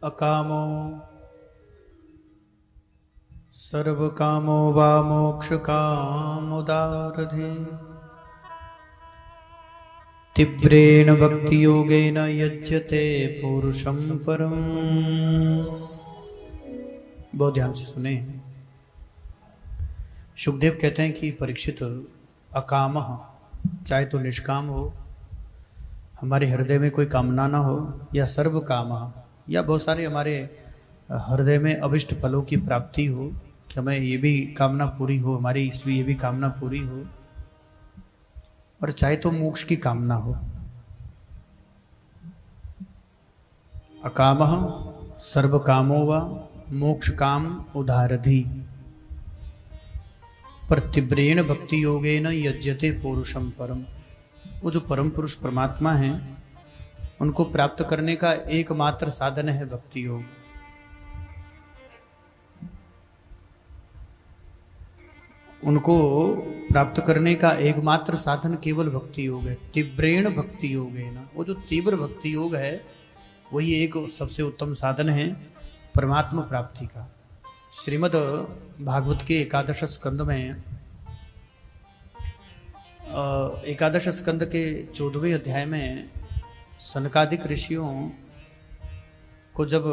अकामो सर्वकामो वा मोक्षकामुदारधि तीव्रेण भक्तियोगेन यज्यते पुरुषं परम। बहुत ध्यान से सुने। शुकदेव कहते हैं कि परीक्षित अकाम, चाहे तो निष्काम हो, हमारे हृदय में कोई कामना ना हो, या सर्व काम, या बहुत सारे हमारे हृदय में अभिष्ट फलों की प्राप्ति हो कि हमें ये भी कामना पूरी हो, हमारी इसमें ये भी कामना पूरी हो, और चाहे तो मोक्ष की कामना हो। अकामः सर्व कामो वा मोक्ष काम उदारधि पर तीव्रेण भक्ति योगेन यज्यते पुरुषम परम। वो जो परम पुरुष परमात्मा हैं, उनको प्राप्त करने का एकमात्र साधन है भक्ति योग। उनको प्राप्त करने का एकमात्र साधन केवल भक्ति योग है। तीव्रेण भक्ति योग है ना, वो जो तीव्र भक्ति योग है वही एक सबसे उत्तम साधन है परमात्मा प्राप्ति का। श्रीमद् भागवत के एकादश स्कंद में, एकादश स्कंद के 14वें अध्याय में सनकादिक ऋषियों को जब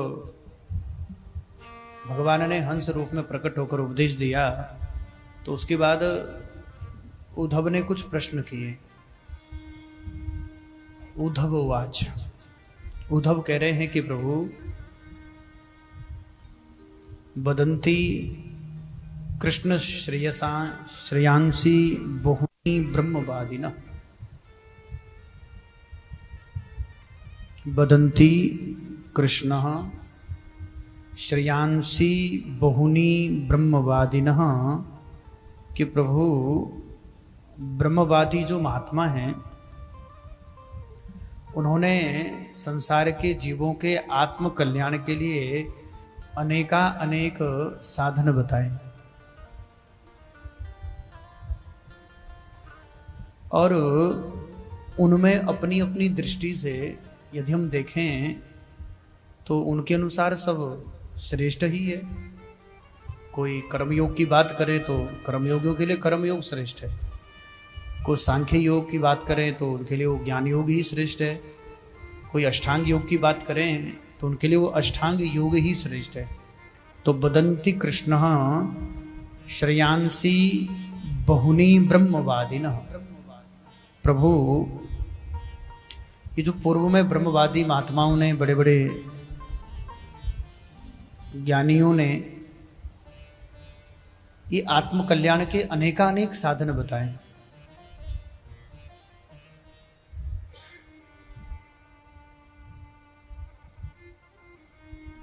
भगवान ने हंस रूप में प्रकट होकर उपदेश दिया, तो उसके बाद उद्धव ने कुछ प्रश्न किए। उद्धववाच, उद्धव कह रहे हैं कि प्रभु, वदन्ति कृष्ण श्रेयांसी बहुनी ब्रह्मवादिनः। वदन्ति कृष्णः श्रेयांसी बहुनी ब्रह्मवादिनः, कि प्रभु ब्रह्मवादी जो महात्मा हैं, उन्होंने संसार के जीवों के आत्म कल्याण के लिए अनेक साधन बताए, और उनमें अपनी अपनी दृष्टि से यदि हम देखें तो उनके अनुसार सब श्रेष्ठ ही है। कोई कर्मयोग की बात करे तो कर्मयोगियों के लिए कर्मयोग श्रेष्ठ है, कोई सांख्य योग की बात करें तो उनके लिए वो ज्ञान योग ही श्रेष्ठ है, कोई अष्टांग योग की बात करें तो उनके लिए वो अष्टांग योग ही श्रेष्ठ है। तो वदन्ति कृष्णः श्रेयांसी बहुनी ब्रह्मवादिनः। प्रभु, ये जो पूर्व में ब्रह्मवादी महात्माओं ने, बड़े बड़े ज्ञानियों ने ये आत्म कल्याण के अनेकानेक साधन बताए।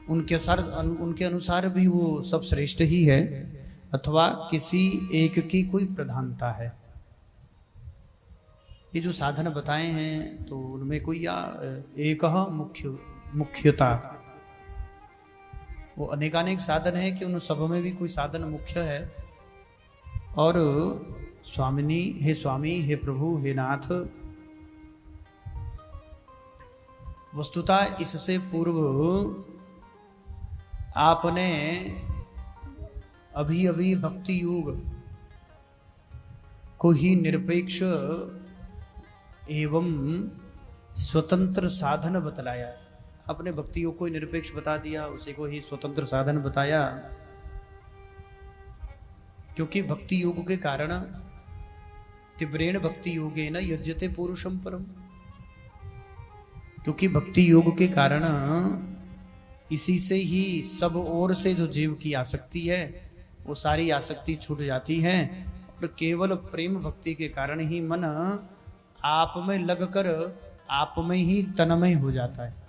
उनके अनुसार भी वो सब श्रेष्ठ ही है, अथवा किसी एक की कोई प्रधानता है। ये जो साधन बताए हैं तो उनमें कोई या एक मुख्यता, वो अनेकानेक साधन है कि उन सब में भी कोई साधन मुख्य है। और स्वामिनी, हे स्वामी, हे प्रभु, हे नाथ, वस्तुतः इससे पूर्व आपने अभी अभी भक्ति योग को ही निरपेक्ष एवं स्वतंत्र साधन बतलाया। अपने भक्ति योग को निरपेक्ष बता दिया, उसे को ही स्वतंत्र साधन बताया, क्योंकि भक्ति योग के कारण तीव्रेण भक्ति योगेन यज्यते पुरुषम परम। क्योंकि भक्ति योग के कारण इसी से ही सब ओर से जो जीव की आसक्ति है वो सारी आसक्ति छूट जाती है, और केवल प्रेम भक्ति के कारण ही मन आप में लगकर आप में ही तन्मय हो जाता है।